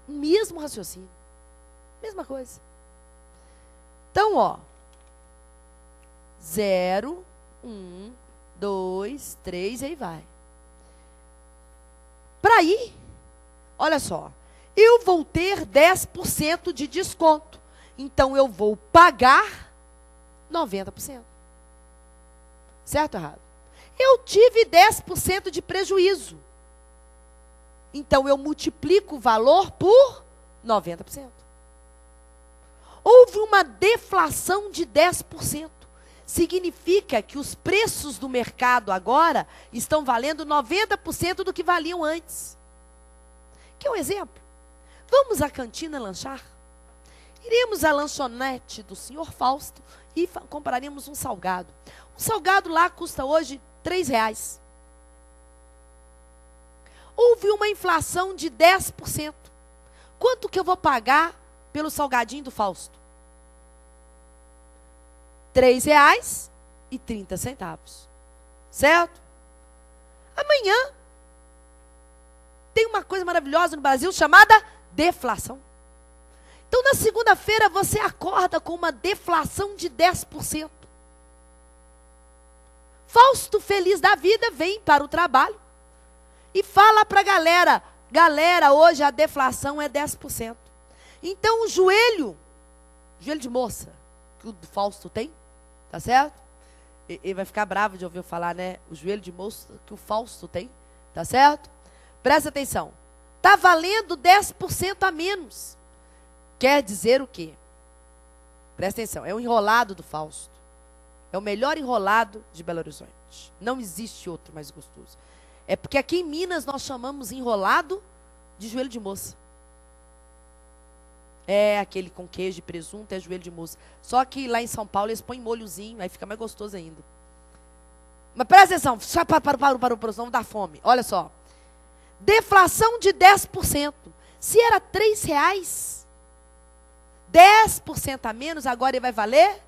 Mesmo raciocínio. Mesma coisa. Então, ó. 0, 1, 2, 3, aí vai. Para aí, olha só. Eu vou ter 10% de desconto. Então, eu vou pagar 90%. Certo ou errado? Eu tive 10% de prejuízo. Então, eu multiplico o valor por 90%. Houve uma deflação de 10%. Significa que os preços do mercado agora estão valendo 90% do que valiam antes. Quer um exemplo? Vamos à cantina lanchar? Iremos à lanchonete do senhor Fausto e compraremos um salgado. Um salgado lá custa hoje R$3. Houve uma inflação de 10%. Quanto que eu vou pagar pelo salgadinho do Fausto? R$3,30. Certo? Amanhã tem uma coisa maravilhosa no Brasil chamada deflação. Então, na segunda-feira, você acorda com uma deflação de 10%. Fausto, feliz da vida, vem para o trabalho e fala para a galera: galera, hoje a deflação é 10%. Então, o joelho de moça que o Fausto tem, tá certo? Ele vai ficar bravo de ouvir eu falar, né? O joelho de moça que o Fausto tem, tá certo? Presta atenção. Tá valendo 10% a menos. Quer dizer o quê? Presta atenção, é o enrolado do Fausto. É o melhor enrolado de Belo Horizonte. Não existe outro mais gostoso. É porque aqui em Minas nós chamamos enrolado de joelho de moça. É aquele com queijo e presunto, é joelho de moça. Só que lá em São Paulo eles põem molhozinho, aí fica mais gostoso ainda. Mas presta atenção, só para, senão dá fome. Olha só. Deflação de 10%. Se era R$3, 10% a menos, agora ele vai valer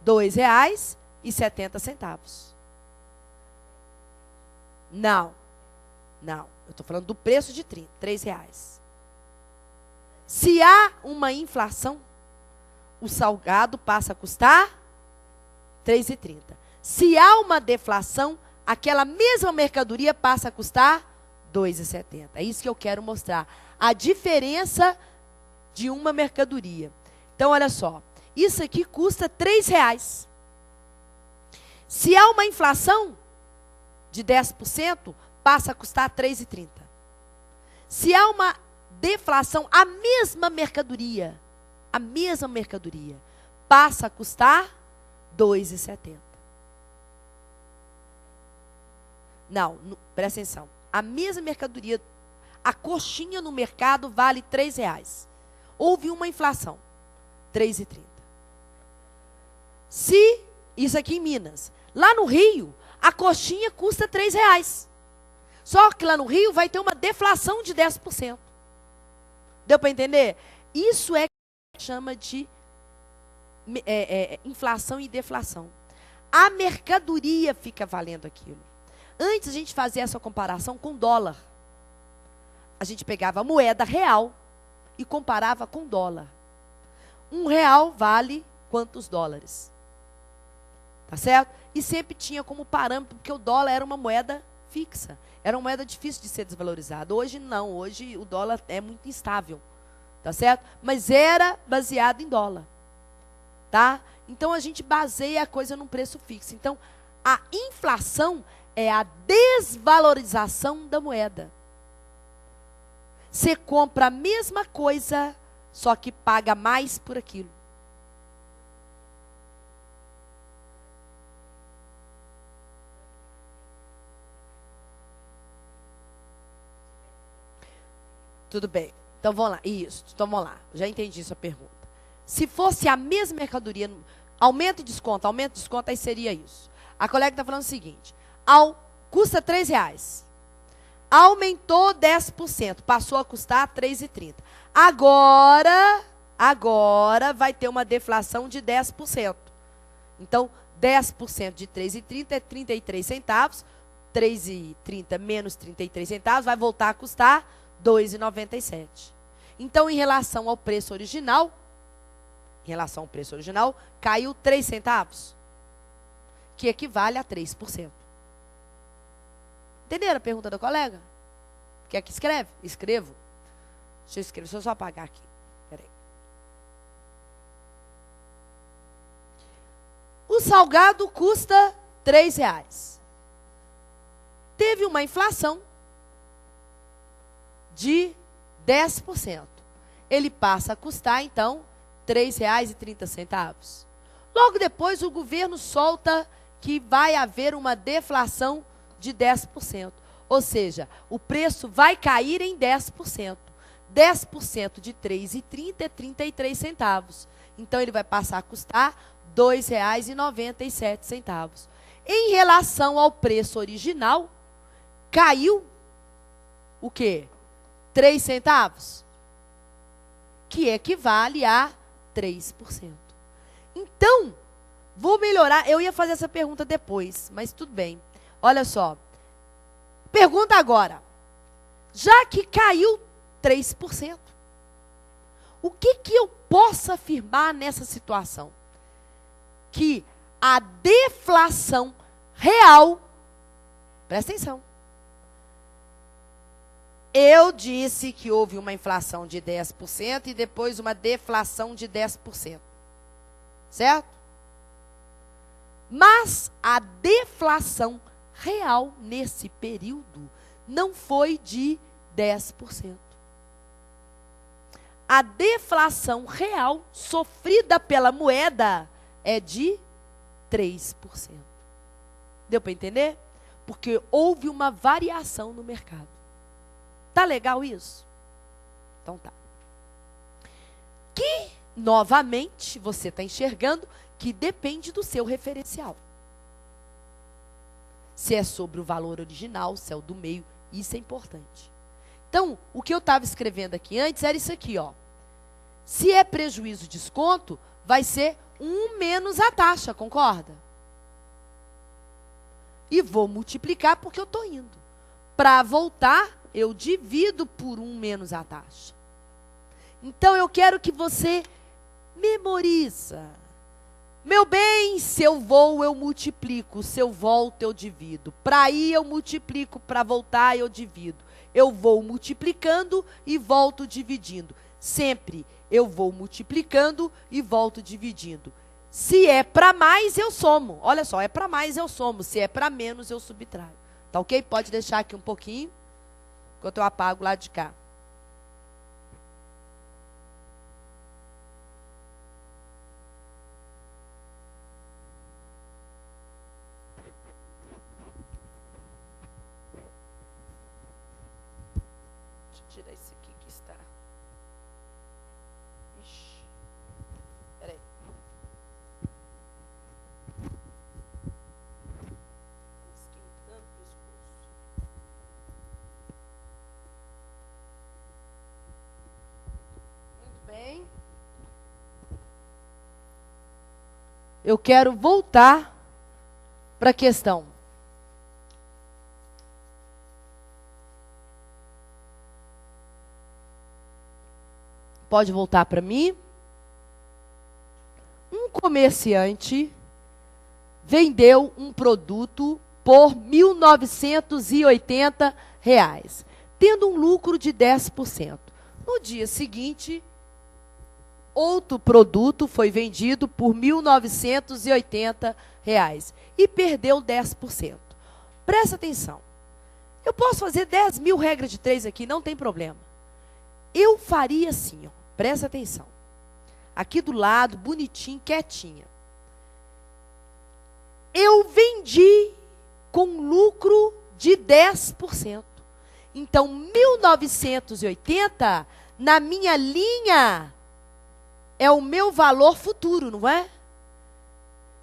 R$2,70. Não. Eu estou falando do preço de R$3. Se há uma inflação, o salgado passa a custar R$3,30. Se há uma deflação, aquela mesma mercadoria passa a custar R$2,70. É isso que eu quero mostrar. A diferença de uma mercadoria. Então, olha só. Isso aqui custa R$3. Se há uma inflação de 10%, passa a custar R$3,30. Se há uma deflação, a mesma mercadoria passa a custar R$2,70. Não, presta atenção. A mesma mercadoria, a coxinha no mercado vale R$3. Houve uma inflação, R$3,30. Se, isso aqui em Minas, lá no Rio, a coxinha custa R$3. Só que lá no Rio vai ter uma deflação de 10%. Deu para entender? Isso é que chama de inflação e deflação. A mercadoria fica valendo aquilo. Antes a gente fazia essa comparação com dólar. A gente pegava a moeda real e comparava com dólar. R$1 vale quantos dólares? Tá certo? E sempre tinha como parâmetro, porque o dólar era uma moeda fixa. Era uma moeda difícil de ser desvalorizada. Hoje não, hoje o dólar é muito instável. Tá certo? Mas era baseado em dólar. Tá? Então a gente baseia a coisa num preço fixo. Então a inflação é a desvalorização da moeda. Você compra a mesma coisa, só que paga mais por aquilo. Tudo bem. Então vamos lá. Isso. Então vamos lá. Já entendi sua pergunta. Se fosse a mesma mercadoria, aumento e desconto, aí seria isso. A colega está falando o seguinte: custa R$3. Aumentou 10%, passou a custar R$3,30. Agora vai ter uma deflação de 10%. Então, 10% de R$3,30 é 33 centavos. 3,30 menos 33 centavos vai voltar a custar 2,97. Então, em relação ao preço original, caiu 3 centavos, que equivale a 3%. Entenderam a pergunta do colega? Quer que escreve? Escrevo. Deixa eu só apagar aqui. Peraí. O salgado custa R$3. Teve uma inflação de 10%. Ele passa a custar, então, R$3,30. Logo depois, o governo solta que vai haver uma deflação de 10%. Ou seja, o preço vai cair em 10%. 10% de R$3,30 é 33 centavos. Então, ele vai passar a custar R$2,97. Em relação ao preço original, caiu o quê? 3 centavos, que equivale a 3%. Então, vou melhorar. Eu ia fazer essa pergunta depois, mas tudo bem. Olha só. Pergunta agora. Já que caiu 3%, o que eu posso afirmar nessa situação? Que a deflação real, presta atenção, eu disse que houve uma inflação de 10% e depois uma deflação de 10%. Certo? Mas a deflação real nesse período não foi de 10%. A deflação real sofrida pela moeda é de 3%. Deu para entender? Porque houve uma variação no mercado. Tá legal isso? Então tá. Que, novamente, você está enxergando que depende do seu referencial. Se é sobre o valor original, se é o do meio, isso é importante. Então, o que eu estava escrevendo aqui antes era isso aqui, ó. Se é prejuízo desconto, vai ser 1 menos a taxa, concorda? E vou multiplicar porque eu estou indo. Para voltar, eu divido por 1 menos a taxa. Então, eu quero que você memoriza. Meu bem, se eu vou, eu multiplico. Se eu volto, eu divido. Para ir, eu multiplico. Para voltar, eu divido. Eu vou multiplicando e volto dividindo. Sempre eu vou multiplicando e volto dividindo. Se é para mais, eu somo. Olha só, é para mais, eu somo. Se é para menos, eu subtraio. Tá ok? Pode deixar aqui um pouquinho, enquanto eu apago lá de cá. Deixa eu tirar esse aqui que está. Ixi. Peraí. Esquentando o pescoço. Muito bem. Eu quero voltar para a questão. Pode voltar para mim. Um comerciante vendeu um produto por R$ 1.980, tendo um lucro de 10%. No dia seguinte, outro produto foi vendido por R$ 1.980 e perdeu 10%. Presta atenção. Eu posso fazer 10 mil regras de 3 aqui, não tem problema. Eu faria assim, ó, presta atenção. Aqui do lado, bonitinho, quietinha. Eu vendi com lucro de 10%. Então, 1.980, na minha linha, é o meu valor futuro, não é?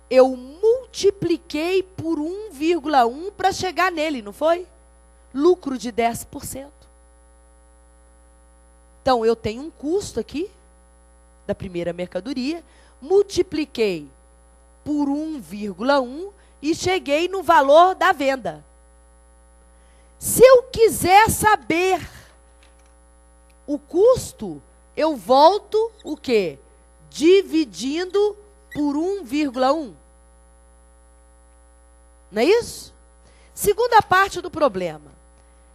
Eu multipliquei por 1,1 para chegar nele, não foi? Lucro de 10%. Então, eu tenho um custo aqui, da primeira mercadoria, multipliquei por 1,1 e cheguei no valor da venda. Se eu quiser saber o custo, eu volto o quê? Dividindo por 1,1. Não é isso? Segunda parte do problema.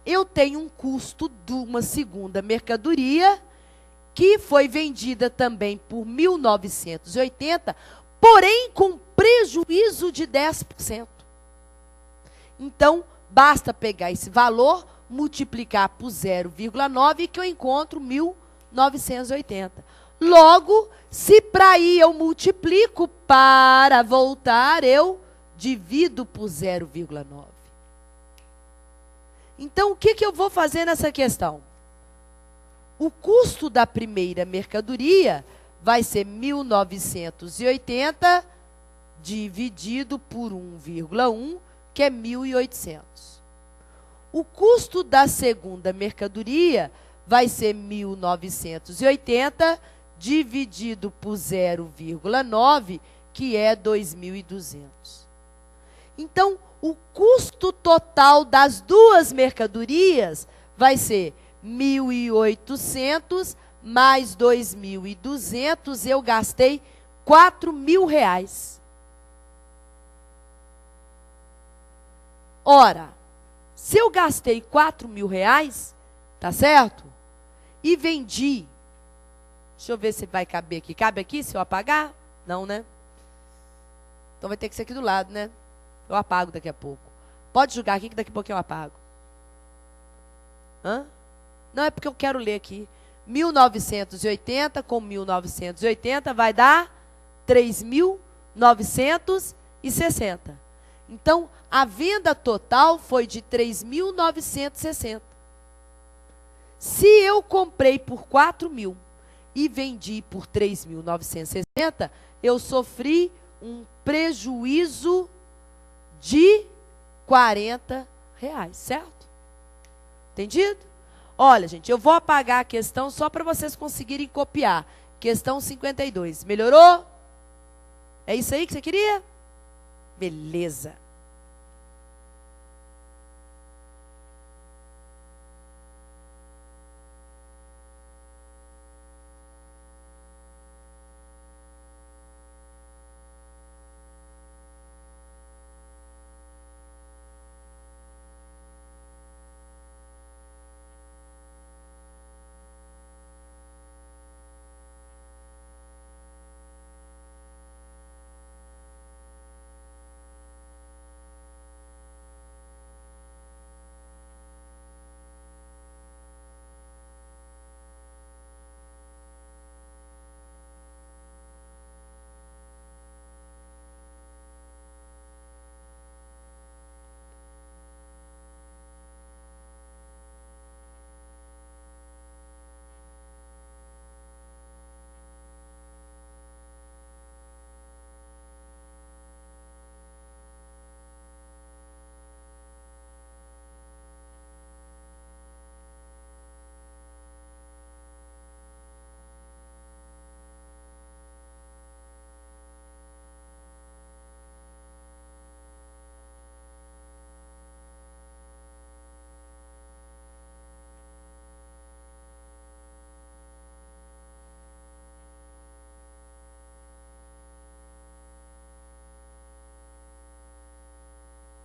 Eu tenho um custo de uma segunda mercadoria que foi vendida também por 1.980, porém com prejuízo de 10%. Então, basta pegar esse valor, multiplicar por 0,9 que eu encontro 1.980. Logo, se para ir eu multiplico, para voltar eu divido por 0,9. Então, o que eu vou fazer nessa questão? O custo da primeira mercadoria vai ser 1.980 dividido por 1,1, que é 1.800. O custo da segunda mercadoria vai ser 1.980 dividido por 0,9, que é 2.200. Então, o custo total das duas mercadorias vai ser 1.800 mais 2.200, eu gastei R$4.000. Ora, se eu gastei R$4.000, tá certo? E vendi, deixa eu ver se vai caber aqui. Cabe aqui se eu apagar? Não, né? Então vai ter que ser aqui do lado, né? Eu apago daqui a pouco. Pode jogar aqui que daqui a pouco eu apago. Hã? Não, é porque eu quero ler aqui. 1.980 com 1.980 vai dar 3.960. Então, a venda total foi de 3.960. Se eu comprei por 4.000 e vendi por 3.960, eu sofri um prejuízo de R$40, certo? Entendido? Olha, gente, eu vou apagar a questão só para vocês conseguirem copiar. Questão 52. Melhorou? É isso aí que você queria? Beleza.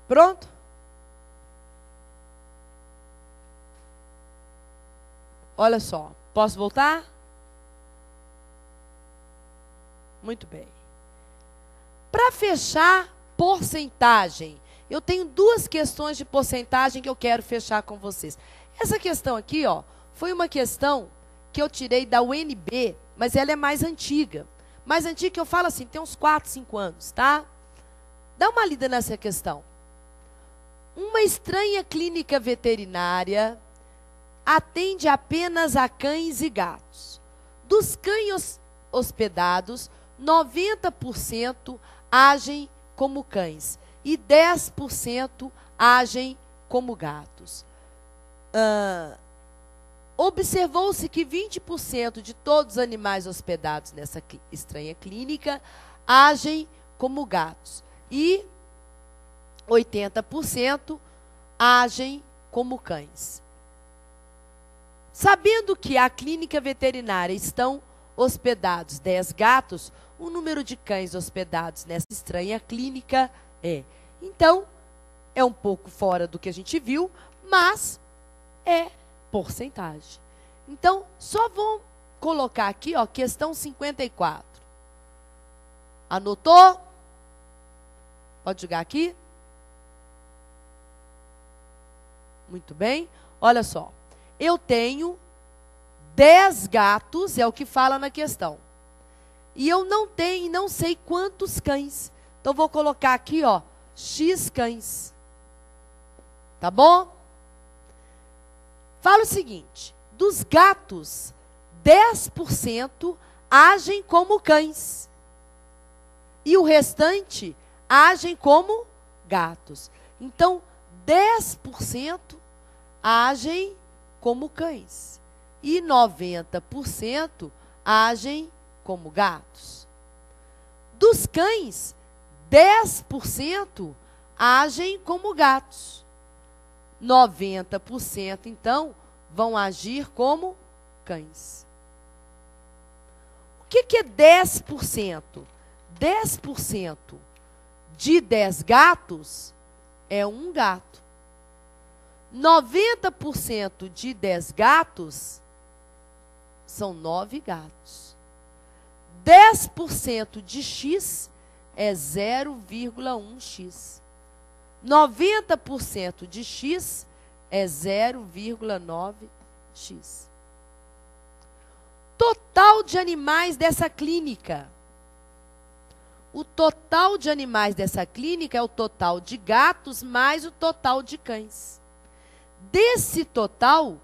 Pronto? Olha só, posso voltar? Muito bem. Para fechar porcentagem, eu tenho duas questões de porcentagem que eu quero fechar com vocês. Essa questão aqui, ó, foi uma questão que eu tirei da UNB, mas ela é mais antiga. Mais antiga que eu falo assim, tem uns 4, 5 anos, tá? Dá uma lida nessa questão. Uma estranha clínica veterinária atende apenas a cães e gatos. Dos cães hospedados, 90% agem como cães e 10% agem como gatos. Observou-se que 20% de todos os animais hospedados nessa estranha clínica agem como gatos e 80% agem como cães. Sabendo que a clínica veterinária estão hospedados 10 gatos, o número de cães hospedados nessa estranha clínica é. Então, é um pouco fora do que a gente viu, mas é porcentagem. Então, só vou colocar aqui, ó, questão 54. Anotou? Pode jogar aqui? Muito bem. Olha só. Eu tenho 10 gatos, é o que fala na questão. E eu não tenho, não sei quantos cães. Então, vou colocar aqui, ó, X cães. Tá bom? Fala o seguinte, dos gatos, 10% agem como cães. E o restante agem como gatos. Então, 10% agem como cães. E 90% agem como gatos. Dos cães, 10% agem como gatos. 90%, então, vão agir como cães. O que é 10%? 10% de 10 gatos é um gato. 90% de 10 gatos são 9 gatos. 10% de X é 0,1x. 90% de X é 0,9x. Total de animais dessa clínica. O total de animais dessa clínica é o total de gatos mais o total de cães. Desse total,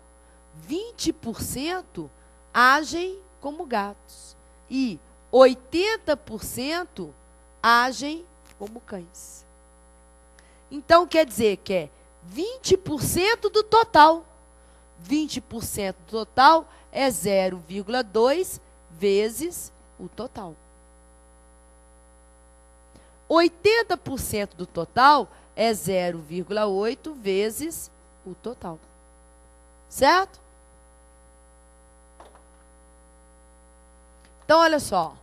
20% agem como gatos e 80% agem como cães. Então, quer dizer que é 20% do total. 20% do total é 0,2 vezes o total. 80% do total é 0,8 vezes o total. Certo? Então, olha só.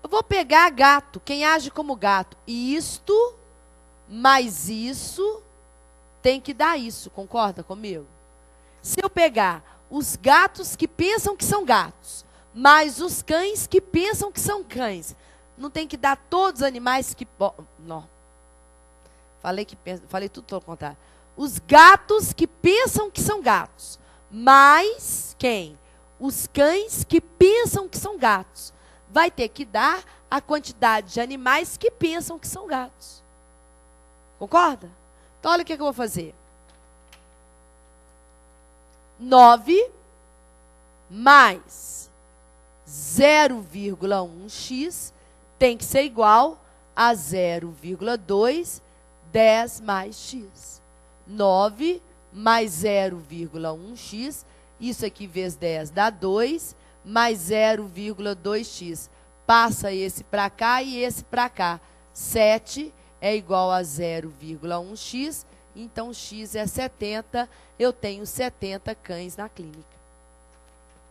Eu vou pegar gato, quem age como gato. E isto, mais isso, tem que dar isso. Concorda comigo? Se eu pegar os gatos que pensam que são gatos, mais os cães que pensam que são cães, não tem que dar todos os animais que... Não. Falei tudo ao contrário. Os gatos que pensam que são gatos, mais quem? Os cães que pensam que são gatos. Vai ter que dar a quantidade de animais que pensam que são gatos. Concorda? Então, olha o que eu vou fazer. 9 mais 0,1x tem que ser igual a 0,2, 10 mais x. 9 mais 0,1x, isso aqui vezes 10 dá 2, mais 0,2x. Passa esse para cá e esse para cá. 7 é igual a 0,1x, então x é 70, eu tenho 70 cães na clínica.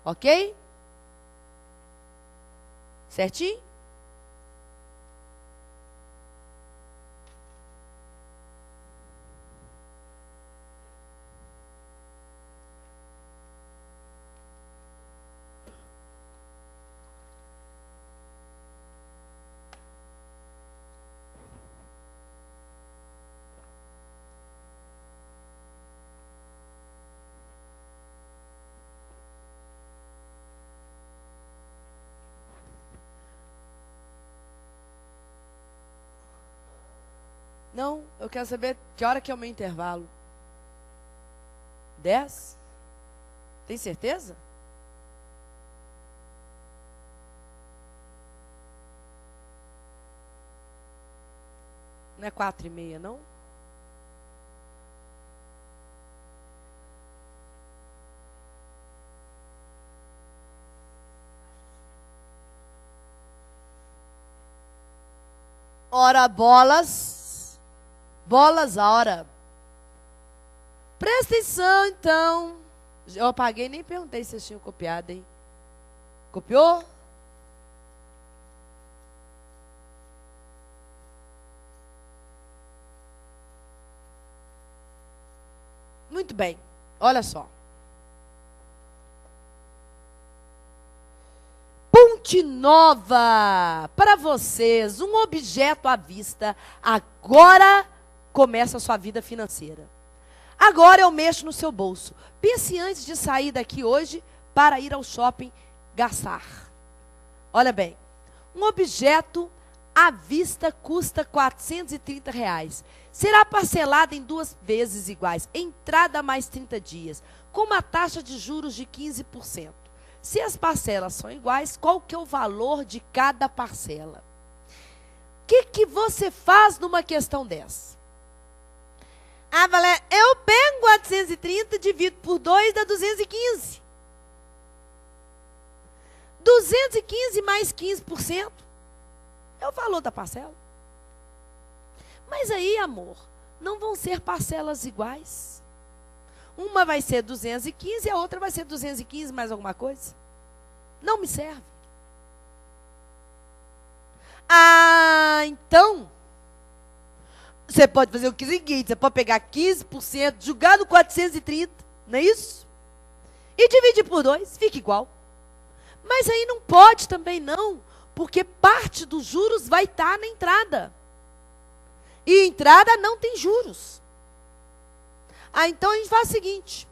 Ok? Certinho? Não, eu quero saber que hora que é o meu intervalo. 10? Tem certeza? Não é 4h30, não? Ora, bolas. Bolas, a hora. Presta atenção, então. Eu apaguei e nem perguntei se vocês tinham copiado, hein? Copiou? Muito bem. Olha só. Ponte nova para vocês, um objeto à vista. Agora começa a sua vida financeira. Agora eu mexo no seu bolso. Pense antes de sair daqui hoje para ir ao shopping gastar. Olha bem, um objeto à vista custa R$430. Será parcelado em 2 vezes iguais, entrada mais 30 dias, com uma taxa de juros de 15%. Se as parcelas são iguais, qual que é o valor de cada parcela? O que você faz numa questão dessa? Ah, Valéria, eu pego 430, divido por 2, dá 215. 215 mais 15% é o valor da parcela. Mas aí, amor, não vão ser parcelas iguais. Uma vai ser 215 e a outra vai ser 215 mais alguma coisa. Não me serve. Ah, então, você pode fazer o seguinte, você pode pegar 15%, jogar no 430, não é isso? E dividir por 2, fica igual. Mas aí não pode também não, porque parte dos juros vai estar na entrada. E entrada não tem juros. Ah, então a gente faz o seguinte,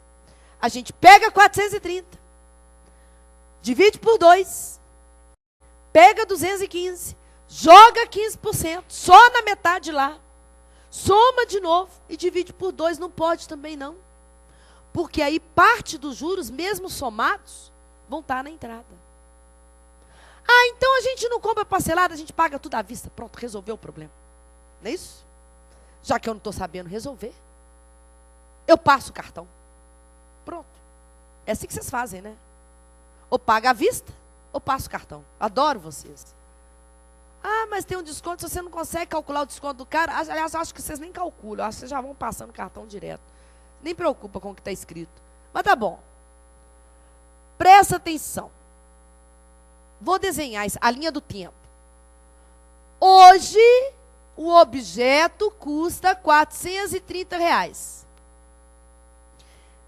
a gente pega 430, divide por 2, pega 215, joga 15%, só na metade lá. Soma de novo e divide por 2, não pode também não. Porque aí parte dos juros, mesmo somados, vão estar na entrada. Ah, então a gente não compra parcelado, a gente paga tudo à vista. Pronto, resolveu o problema. Não é isso? Já que eu não estou sabendo resolver, eu passo o cartão. Pronto. É assim que vocês fazem, né? Ou paga à vista, ou passa o cartão. Adoro vocês. Ah, mas tem um desconto, se você não consegue calcular o desconto do cara, aliás, acho que vocês nem calculam, acho que vocês já vão passando o cartão direto. Nem preocupa com o que está escrito. Mas tá bom. Presta atenção. Vou desenhar a linha do tempo. Hoje, o objeto custa R$430.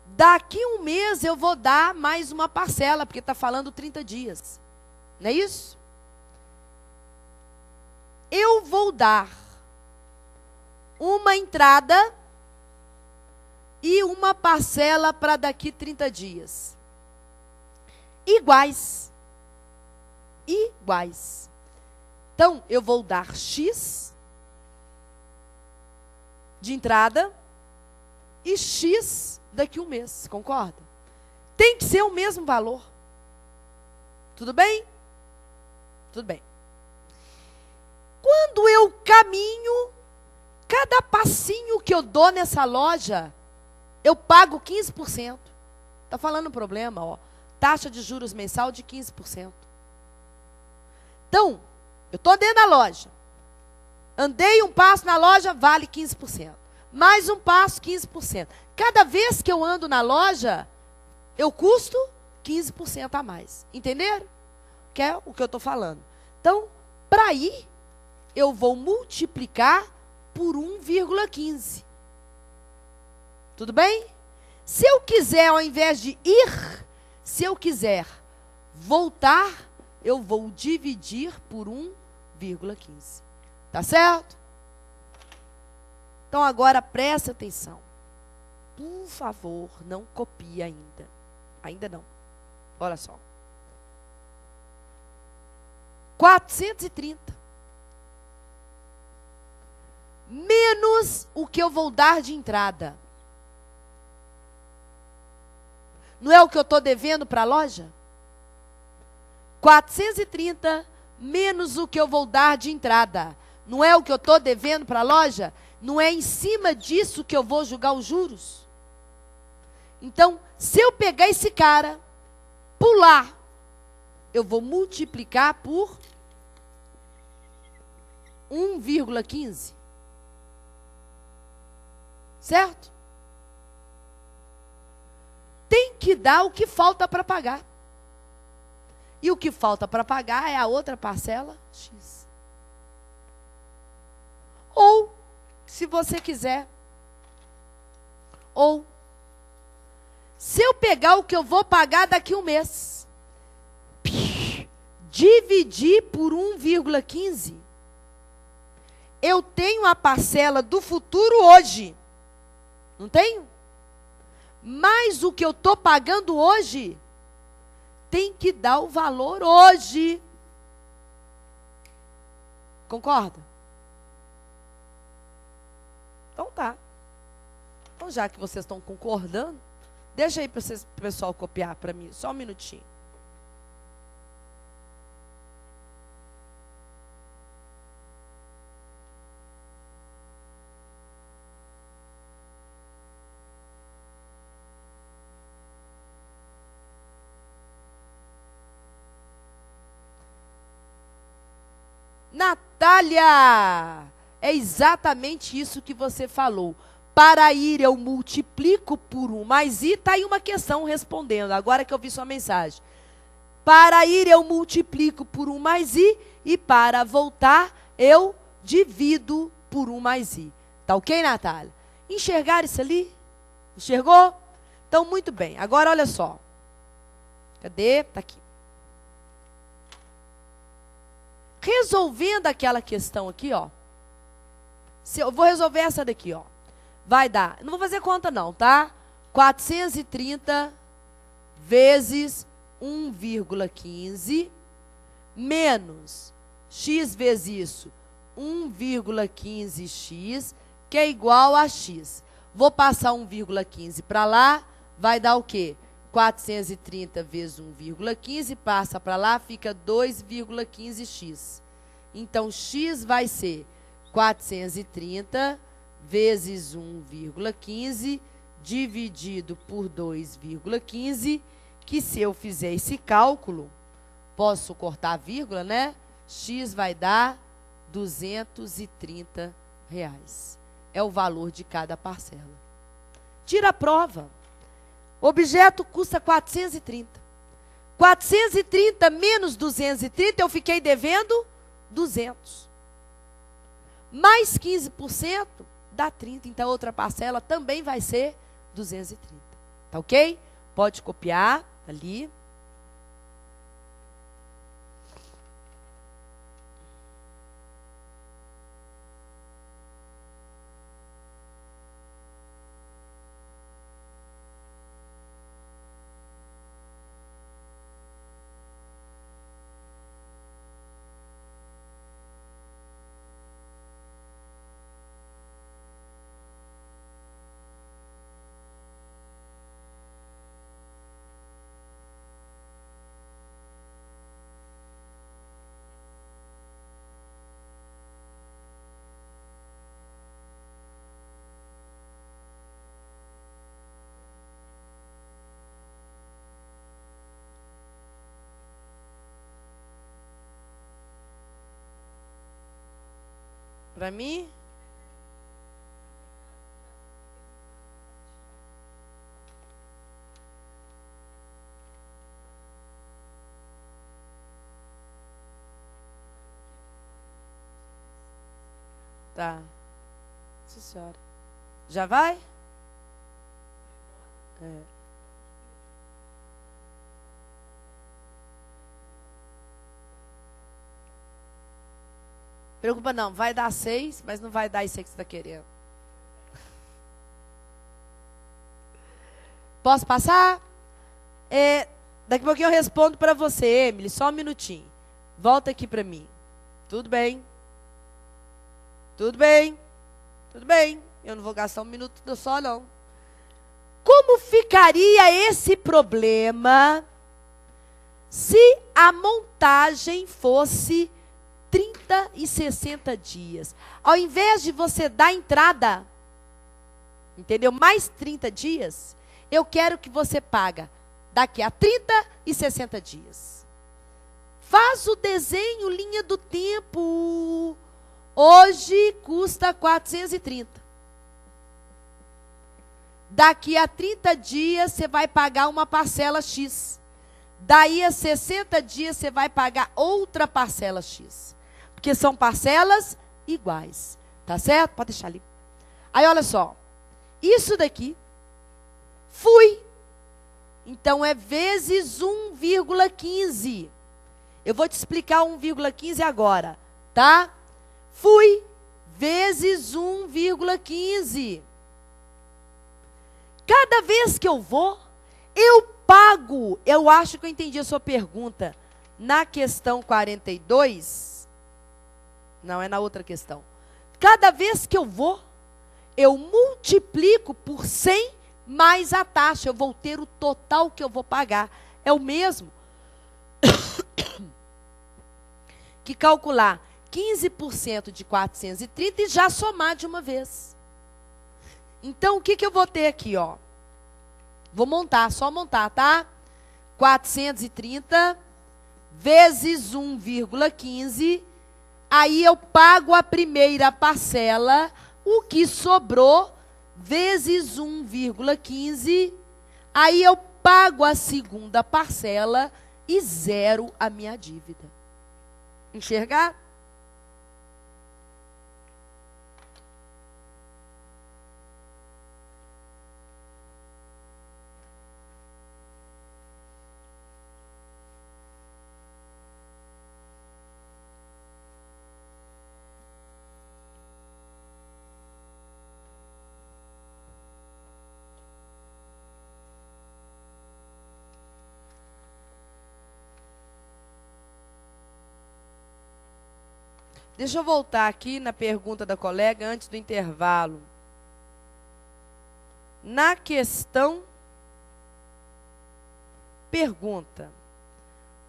Daqui um mês eu vou dar mais uma parcela, porque está falando 30 dias. Não é isso? Eu vou dar uma entrada e uma parcela para daqui 30 dias. Iguais. Iguais. Então, eu vou dar X de entrada e X daqui um mês, concorda? Tem que ser o mesmo valor. Tudo bem? Tudo bem. Quando eu caminho, cada passinho que eu dou nessa loja, eu pago 15%. Está falando o problema, ó. Taxa de juros mensal de 15%. Então, eu estou dentro da loja. Andei um passo na loja, vale 15%. Mais um passo, 15%. Cada vez que eu ando na loja, eu custo 15% a mais. Entenderam? Que é o que eu estou falando. Então, para ir, eu vou multiplicar por 1,15. Tudo bem? Se eu quiser, ao invés de ir, se eu quiser voltar, eu vou dividir por 1,15. Tá certo? Então agora presta atenção. Por favor, não copie ainda. Ainda não. Olha só. 430. Menos o que eu vou dar de entrada. Não é o que eu estou devendo para a loja? 430 menos o que eu vou dar de entrada. Não é o que eu estou devendo para a loja? Não é em cima disso que eu vou julgar os juros? Então, se eu pegar esse cara, pular, eu vou multiplicar por 1,15. Certo? tem que dar o que falta para pagar. E o que falta para pagar é a outra parcela X. Ou, se você quiser, ou, se eu pegar o que eu vou pagar daqui a um mês, dividir por 1,15, eu tenho a parcela do futuro hoje. Não tenho? Mas o que eu estou pagando hoje tem que dar o valor hoje. Concorda? Então tá. Então já que vocês estão concordando, deixa aí para o pessoal copiar para mim, só um minutinho. Natália, é exatamente isso que você falou. Para ir eu multiplico por 1 mais i, está aí uma questão respondendo, agora que eu vi sua mensagem. Para ir eu multiplico por 1 mais i, e para voltar eu divido por 1 mais i. Tá ok, Natália? Enxergaram isso ali? Enxergou? Então, muito bem. Agora, olha só. Cadê? Tá aqui. Resolvendo aquela questão aqui, ó. Eu vou resolver essa daqui, ó. Vai dar, não vou fazer conta não, tá? 430 vezes 1,15 menos x vezes isso, 1,15x, que é igual a x. Vou passar 1,15 para lá, vai dar o quê? 430 vezes 1,15, passa para lá, fica 2,15x. Então, x vai ser 430 vezes 1,15 dividido por 2,15, que se eu fizer esse cálculo, posso cortar a vírgula, né? X vai dar R$230. É o valor de cada parcela. Tira a prova. O objeto custa 430. 430 menos 230, eu fiquei devendo 200. Mais 15% dá 30. Então, a outra parcela também vai ser 230. Tá ok? Pode copiar ali. Para mim? Tá. Sim, senhora. Já vai? É. Preocupa não, vai dar 6, mas não vai dar isso aí que você está querendo. Posso passar? Daqui a pouquinho eu respondo para você, Emily, só um minutinho. Volta aqui para mim. Tudo bem? Tudo bem? Tudo bem. Eu não vou gastar um minuto só, não. Como ficaria esse problema se a montagem fosse 30 e 60 dias? Ao invés de você dar entrada, entendeu? Mais 30 dias, eu quero que você paga daqui a 30 e 60 dias. Faz o desenho, linha do tempo. Hoje custa 430. Daqui a 30 dias você vai pagar uma parcela X. Daí a 60 dias você vai pagar outra parcela X. Porque são parcelas iguais. Tá certo? Pode deixar ali. Aí olha só. Isso daqui, fui. Então é vezes 1,15. Eu vou te explicar 1,15 agora, tá? Fui vezes 1,15. Cada vez que eu vou, eu pago. Eu acho que eu entendi a sua pergunta. Na questão 42, não, é na outra questão. Cada vez que eu vou, eu multiplico por 100 mais a taxa. Eu vou ter o total que eu vou pagar. É o mesmo que calcular 15% de 430 e já somar de uma vez. Então, o que eu vou ter aqui, ó? Vou montar, só montar, tá? 430 vezes 1,15. Aí eu pago a primeira parcela, o que sobrou, vezes 1,15. Aí eu pago a segunda parcela e zero a minha dívida. Enxergar? Deixa eu voltar aqui na pergunta da colega antes do intervalo. Na questão, pergunta: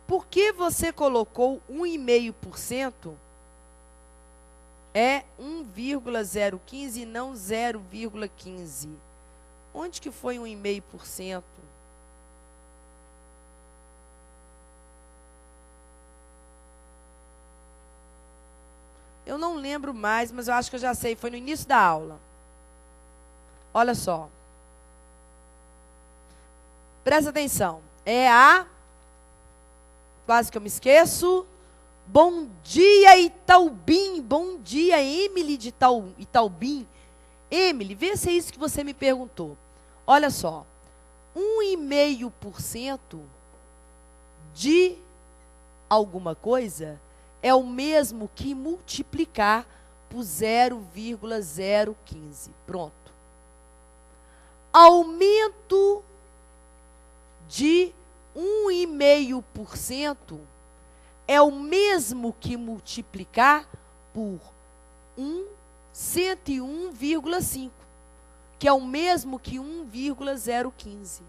por que você colocou 1,5%? É 1,015 e não 0,15. Onde que foi 1,5%? Eu não lembro mais, mas eu acho que eu já sei. Foi no início da aula. Olha só. Presta atenção. É a... Quase que eu me esqueço. Bom dia, Itaubim. Bom dia, Emily de Itaubim. Emily, vê se é isso que você me perguntou. Olha só. 1,5% de alguma coisa é o mesmo que multiplicar por 0,015. Pronto. Aumento de 1,5% é o mesmo que multiplicar por 101,5, que é o mesmo que 1,015.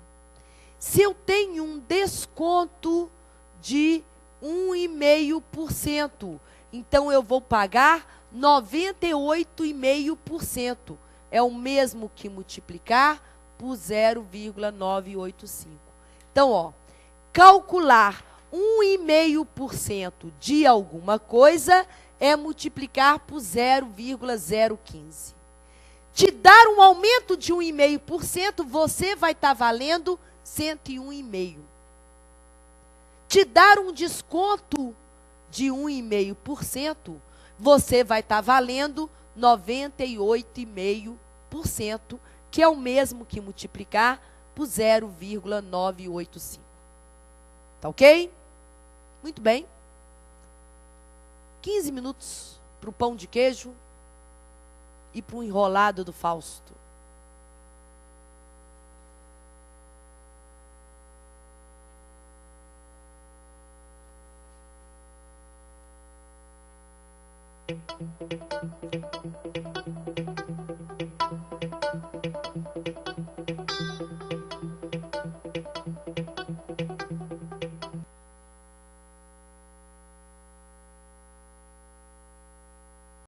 Se eu tenho um desconto de 1,5%. Então, eu vou pagar 98,5%. É o mesmo que multiplicar por 0,985. Então, ó, calcular 1,5% de alguma coisa é multiplicar por 0,015. Te dar um aumento de 1,5%, você vai estar valendo 101,5%. Te dar um desconto de 1,5%, você vai estar valendo 98,5%, que é o mesmo que multiplicar por 0,985. Tá ok? Muito bem. 15 minutos para o pão de queijo e para o enrolado do Fausto.